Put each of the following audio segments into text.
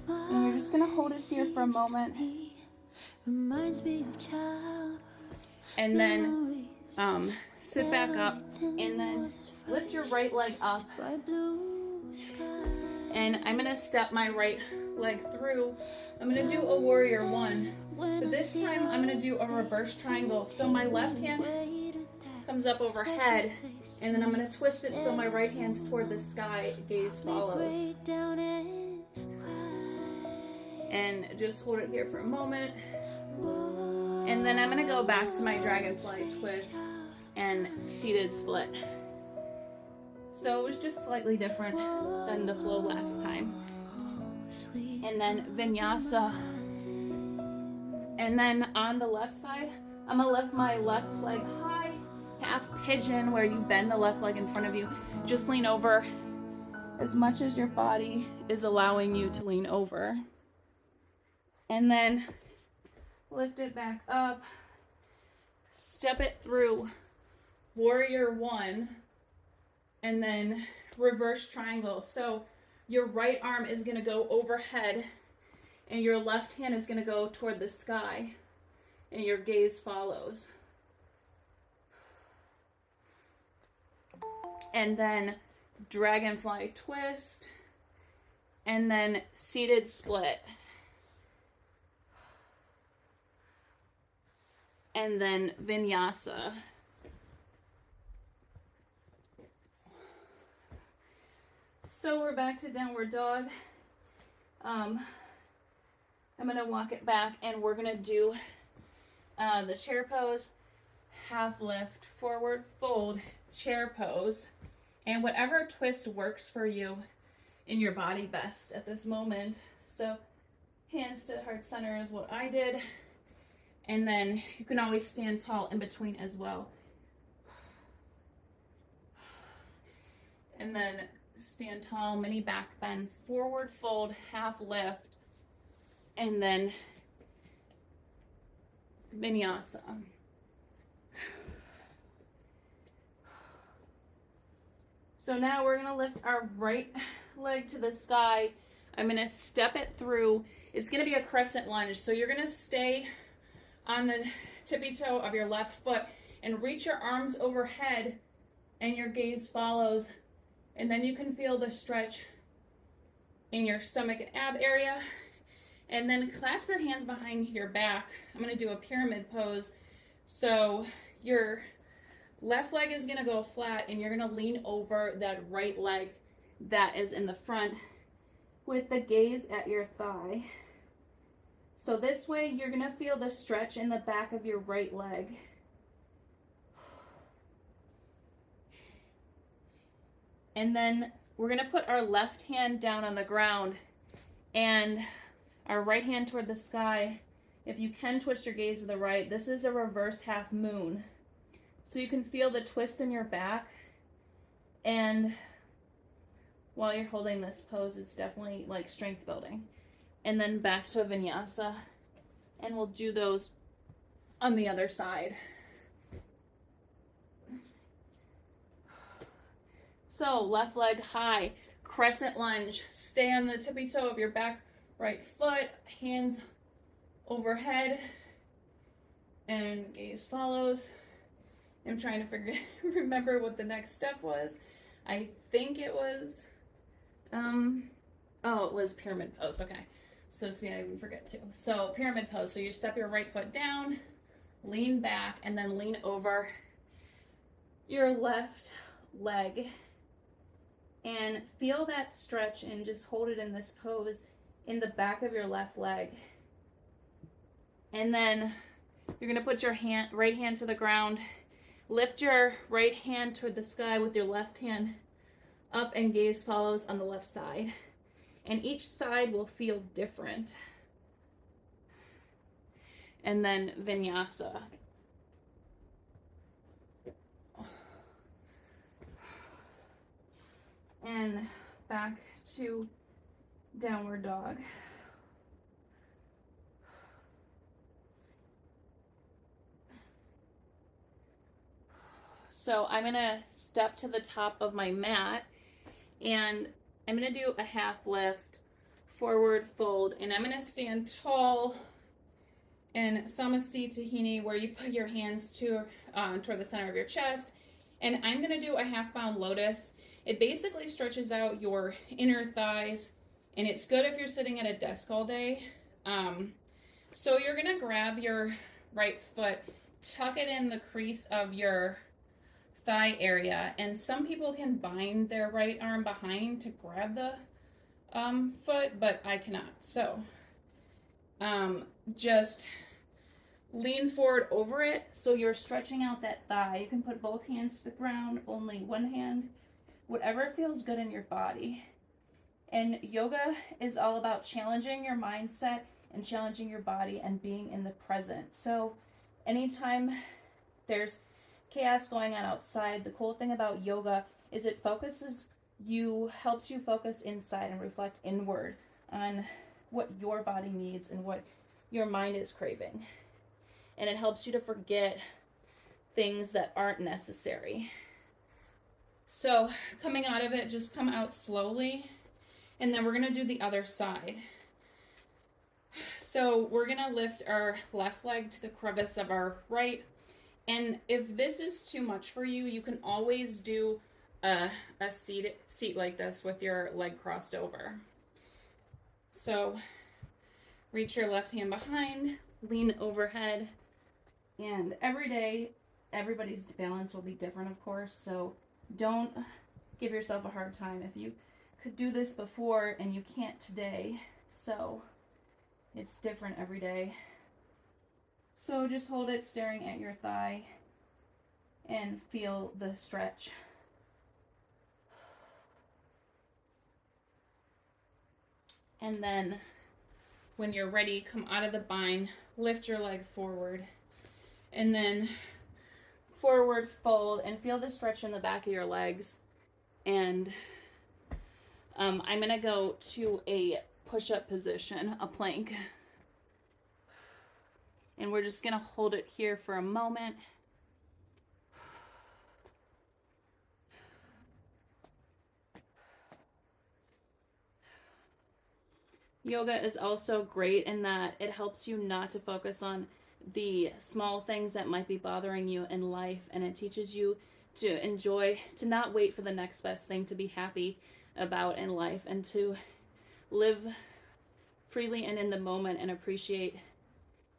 And you're just gonna hold it here for a moment. And then sit back up and then lift your right leg up. And I'm gonna step my right leg through. I'm gonna do a warrior one, but this time I'm gonna do a reverse triangle. So my left hand comes up overhead, and then I'm gonna twist it so my right hand's toward the sky, gaze follows. And just hold it here for a moment. And then I'm gonna go back to my dragonfly twist and seated split. So it was just slightly different than the flow last time. And then vinyasa. And then on the left side, I'm gonna lift my left leg high, half pigeon, where you bend the left leg in front of you. Just lean over as much as your body is allowing you to lean over. And then lift it back up, step it through warrior one, and then reverse triangle. So your right arm is gonna go overhead and your left hand is gonna go toward the sky and your gaze follows. And then dragonfly twist, and then seated split. And then vinyasa. So we're back to downward dog. I'm gonna walk it back and we're gonna do the chair pose, half lift, forward fold, chair pose, and whatever twist works for you in your body best at this moment. So hands to heart center is what I did. And then you can always stand tall in between as well. And then stand tall, mini back bend, forward fold, half lift, and then vinyasa. So now we're gonna lift our right leg to the sky. I'm gonna step it through. It's gonna be a crescent lunge. So you're gonna stay on the tippy toe of your left foot and reach your arms overhead and your gaze follows. And then you can feel the stretch in your stomach and ab area. And then clasp your hands behind your back. I'm gonna do a pyramid pose. So your left leg is gonna go flat and you're gonna lean over that right leg that is in the front with the gaze at your thigh. So this way you're gonna feel the stretch in the back of your right leg. And then we're gonna put our left hand down on the ground and our right hand toward the sky. If you can twist your gaze to the right, this is a reverse half moon. So you can feel the twist in your back. And while you're holding this pose, it's definitely like strength building. And then back to a vinyasa. And we'll do those on the other side. So left leg high, crescent lunge. Stay on the tippy toe of your back right foot, hands overhead, and gaze follows. I'm trying to remember what the next step was. I think it was, it was pyramid pose, okay. So see, I even forget too. So pyramid pose, so you step your right foot down, lean back, and then lean over your left leg. And feel that stretch and just hold it in this pose in the back of your left leg. And then you're gonna put your right hand to the ground, lift your right hand toward the sky with your left hand up, and gaze follows on the left side. And each side will feel different. And then vinyasa. And back to downward dog. So I'm gonna step to the top of my mat and I'm gonna do a half lift, forward fold. And I'm going to stand tall in Samasti Tahini, where you put your hands toward the center of your chest. And I'm going to do a half bound lotus. It basically stretches out your inner thighs, and it's good if you're sitting at a desk all day. So you're going to grab your right foot, tuck it in the crease of your thigh area, and some people can bind their right arm behind to grab the foot, but I cannot. So just lean forward over it so you're stretching out that thigh. You can put both hands to the ground, only one hand, whatever feels good in your body. And yoga is all about challenging your mindset and challenging your body and being in the present. So anytime there's chaos going on outside, the cool thing about yoga is it helps you focus inside and reflect inward on what your body needs and what your mind is craving. And it helps you to forget things that aren't necessary. So coming out of it, just come out slowly, and then we're going to do the other side. So we're going to lift our left leg to the crevice of our right. And if this is too much for you, you can always do a seat like this with your leg crossed over. So reach your left hand behind, lean overhead, and every day, everybody's balance will be different, of course, so don't give yourself a hard time if you could do this before and you can't today. So it's different every day. So just hold it staring at your thigh and feel the stretch. And then when you're ready, come out of the bind, lift your leg forward, and then forward fold, and feel the stretch in the back of your legs. And I'm going to go to a push-up position, a plank. And we're just going to hold it here for a moment. Yoga is also great in that it helps you not to focus on the small things that might be bothering you in life, and it teaches you to enjoy, to not wait for the next best thing to be happy about in life, and to live freely and in the moment and appreciate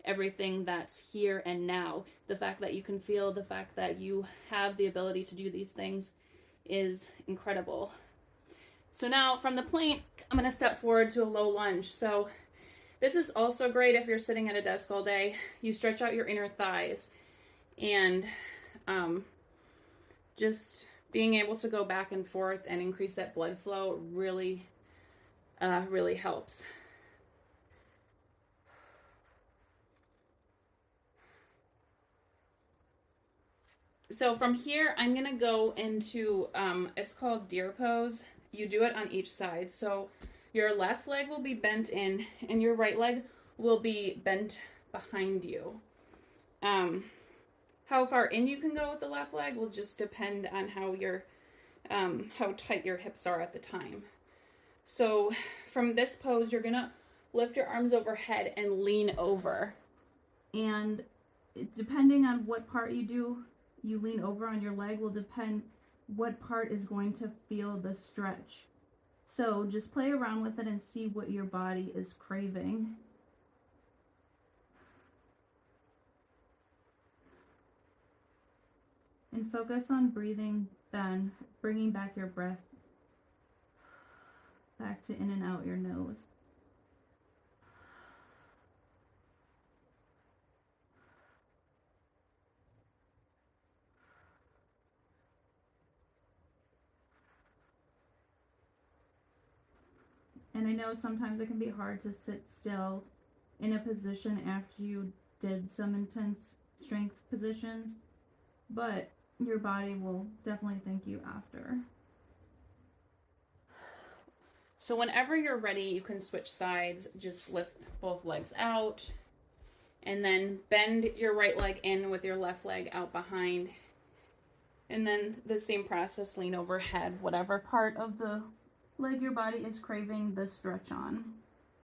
everything that's here and now. The fact that you can feel, the fact that you have the ability to do these things is incredible. So now from the plank, I'm going to step forward to a low lunge. So this is also great if you're sitting at a desk all day. You stretch out your inner thighs, and just being able to go back and forth and increase that blood flow really, really helps. So from here, I'm going to go into, it's called deer pose. You do it on each side. So your left leg will be bent in, and your right leg will be bent behind you. How far in you can go with the left leg will just depend on how tight your hips are at the time. So from this pose, you're going to lift your arms overhead and lean over. And depending on what part you lean over on your leg will depend what part is going to feel the stretch. So just play around with it and see what your body is craving. And focus on breathing, then bringing back your breath back to in and out your nose. And I know sometimes it can be hard to sit still in a position after you did some intense strength positions, but your body will definitely thank you after. So whenever you're ready, you can switch sides. Just lift both legs out, and then bend your right leg in with your left leg out behind. And then the same process, lean overhead, whatever part of the leg your body is craving the stretch on.